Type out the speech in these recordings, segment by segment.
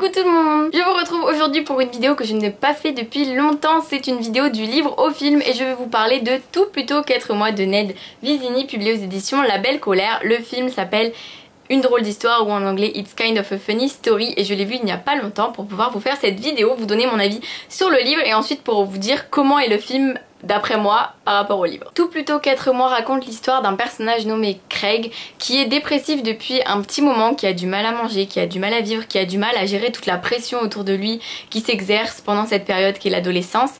Coucou tout le monde, je vous retrouve aujourd'hui pour une vidéo que je n'ai pas fait depuis longtemps. C'est une vidéo du livre au film et je vais vous parler de Tout plutôt qu'être moi de Ned Vizzini, publié aux éditions La Belle Colère. Le film s'appelle Une drôle d'histoire ou en anglais It's kind of a funny story et je l'ai vu il n'y a pas longtemps pour pouvoir vous faire cette vidéo, vous donner mon avis sur le livre et ensuite pour vous dire comment est le film d'après moi par rapport au livre. Tout plutôt qu'être moi raconte l'histoire d'un personnage nommé Craig qui est dépressif depuis un petit moment, qui a du mal à manger, qui a du mal à vivre, qui a du mal à gérer toute la pression autour de lui qui s'exerce pendant cette période qui est l'adolescence.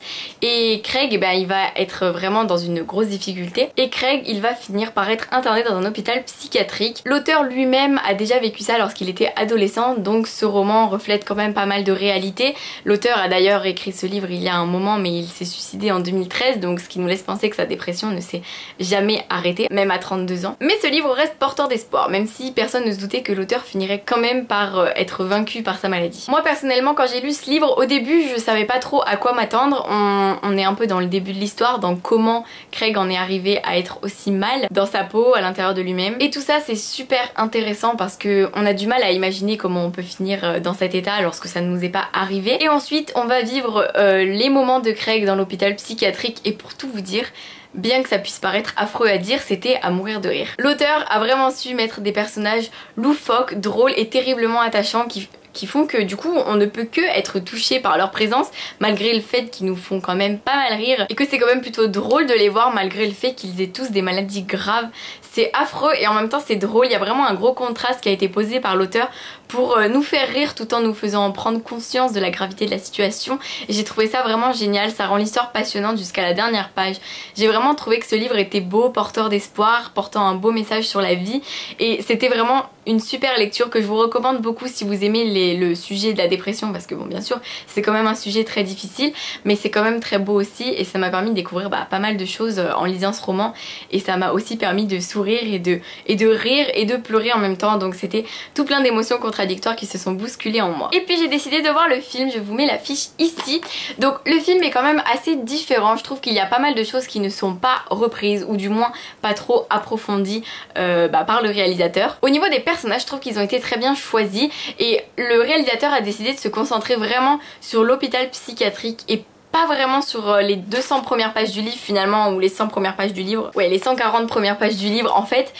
Et Craig, il va être vraiment dans une grosse difficulté et Craig il va finir par être interné dans un hôpital psychiatrique. L'auteur lui-même a déjà vécu ça lorsqu'il était adolescent, donc ce roman reflète quand même pas mal de réalité. L'auteur a d'ailleurs écrit ce livre il y a un moment mais il s'est suicidé en 2013, donc ce qui nous laisse penser que sa dépression ne s'est jamais arrêtée, même à 32 ans. Mais ce livre reste porteur d'espoir, même si personne ne se doutait que l'auteur finirait quand même par être vaincu par sa maladie. Moi personnellement, quand j'ai lu ce livre, au début je savais pas trop à quoi m'attendre. On est un peu dans le début de l'histoire, dans comment Craig en est arrivé à être aussi mal dans sa peau, à l'intérieur de lui-même. Et tout ça c'est super intéressant parce que on a du mal à imaginer comment on peut finir dans cet état lorsque ça ne nous est pas arrivé. Et ensuite on va vivre les moments de Craig dans l'hôpital psychiatrique. Et pour tout vous dire, bien que ça puisse paraître affreux à dire, c'était à mourir de rire. L'auteur a vraiment su mettre des personnages loufoques, drôles et terriblement attachants qui font que du coup on ne peut que être touché par leur présence malgré le fait qu'ils nous font quand même pas mal rire et que c'est quand même plutôt drôle de les voir malgré le fait qu'ils aient tous des maladies graves. C'est affreux et en même temps c'est drôle, il y a vraiment un gros contraste qui a été posé par l'auteur pour nous faire rire tout en nous faisant prendre conscience de la gravité de la situation et j'ai trouvé ça vraiment génial, ça rend l'histoire passionnante jusqu'à la dernière page. J'ai vraiment trouvé que ce livre était beau, porteur d'espoir, portant un beau message sur la vie et c'était vraiment une super lecture que je vous recommande beaucoup si vous aimez le sujet de la dépression parce que bon bien sûr c'est quand même un sujet très difficile mais c'est quand même très beau aussi et ça m'a permis de découvrir pas mal de choses en lisant ce roman et ça m'a aussi permis de sourire et de rire et de pleurer en même temps, donc c'était tout plein d'émotions contradictoires qui se sont bousculées en moi. Et puis j'ai décidé de voir le film, je vous mets l'affiche ici. Donc le film est quand même assez différent, je trouve qu'il y a pas mal de choses qui ne sont pas reprises ou du moins pas trop approfondies par le réalisateur. Au niveau des personnages, je trouve qu'ils ont été très bien choisis et le réalisateur a décidé de se concentrer vraiment sur l'hôpital psychiatrique et pas vraiment sur les 200 premières pages du livre finalement, ou les 100 premières pages du livre, ouais les 140 premières pages du livre en fait,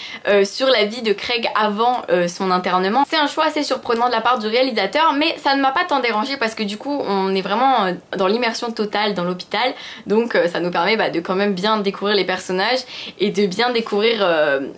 sur la vie de Craig avant son internement. C'est un choix assez surprenant de la part du réalisateur mais ça ne m'a pas tant dérangé parce que du coup on est vraiment dans l'immersion totale dans l'hôpital, donc ça nous permet de quand même bien découvrir les personnages et de bien découvrir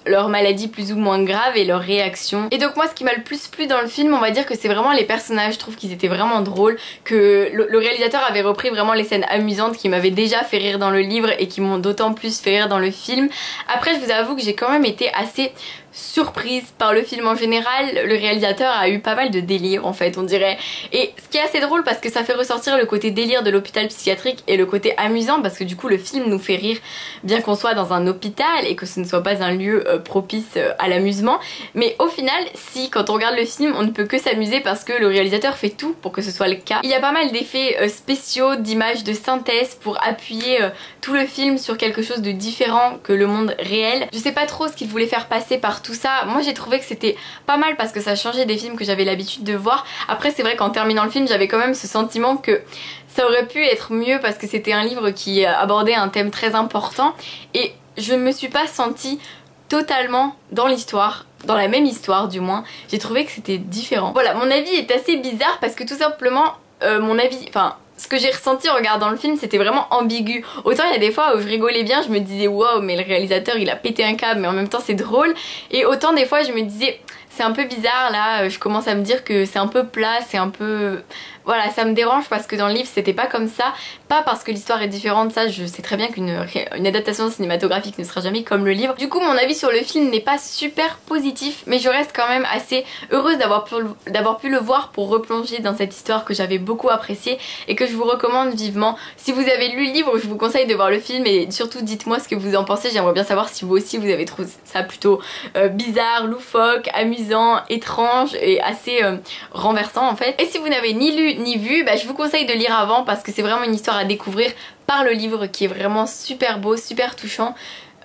leurs maladies plus ou moins graves et leurs réactions. Et donc moi ce qui m'a le plus plu dans le film, on va dire que c'est vraiment les personnages, je trouve qu'ils étaient vraiment drôles, que le réalisateur avait repris vraiment les scènes amusantes qui m'avaient déjà fait rire dans le livre et qui m'ont d'autant plus fait rire dans le film. Après je vous avoue que j'ai quand même été assez surprise par le film en général. Le réalisateur a eu pas mal de délire en fait on dirait, et ce qui est assez drôle parce que ça fait ressortir le côté délire de l'hôpital psychiatrique et le côté amusant parce que du coup le film nous fait rire bien qu'on soit dans un hôpital et que ce ne soit pas un lieu propice à l'amusement, mais au final si quand on regarde le film on ne peut que s'amuser parce que le réalisateur fait tout pour que ce soit le cas. Il y a pas mal d'effets spéciaux, d'images de synthèse pour appuyer tout le film sur quelque chose de différent que le monde réel. Je sais pas trop ce qu'il voulait faire passer par tout ça. Moi j'ai trouvé que c'était pas mal parce que ça changeait des films que j'avais l'habitude de voir. Après c'est vrai qu'en terminant le film j'avais quand même ce sentiment que ça aurait pu être mieux parce que c'était un livre qui abordait un thème très important et je ne me suis pas sentie totalement dans l'histoire, dans la même histoire du moins. J'ai trouvé que c'était différent. Voilà, mon avis est assez bizarre parce que tout simplement mon avis, ce que j'ai ressenti en regardant le film c'était vraiment ambigu. Autant il y a des fois où je rigolais bien, je me disais waouh mais le réalisateur il a pété un câble mais en même temps c'est drôle, et autant des fois je me disais c'est un peu bizarre là, je commence à me dire que c'est un peu plat, c'est un peu... Voilà, ça me dérange parce que dans le livre c'était pas comme ça, pas parce que l'histoire est différente, ça je sais très bien qu'une adaptation cinématographique ne sera jamais comme le livre. Du coup mon avis sur le film n'est pas super positif mais je reste quand même assez heureuse d'avoir pu le voir pour replonger dans cette histoire que j'avais beaucoup appréciée et que je vous recommande vivement. Si vous avez lu le livre je vous conseille de voir le film et surtout dites-moi ce que vous en pensez, j'aimerais bien savoir si vous aussi vous avez trouvé ça plutôt bizarre, loufoque, amusant, étrange et assez renversant en fait. Et si vous n'avez ni lu ni vu, je vous conseille de lire avant parce que c'est vraiment une histoire à découvrir par le livre qui est vraiment super beau, super touchant.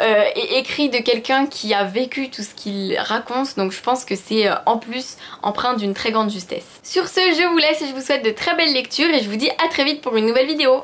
et écrit de quelqu'un qui a vécu tout ce qu'il raconte, donc je pense que c'est en plus empreint d'une très grande justesse. Sur ce, je vous laisse et je vous souhaite de très belles lectures et je vous dis à très vite pour une nouvelle vidéo.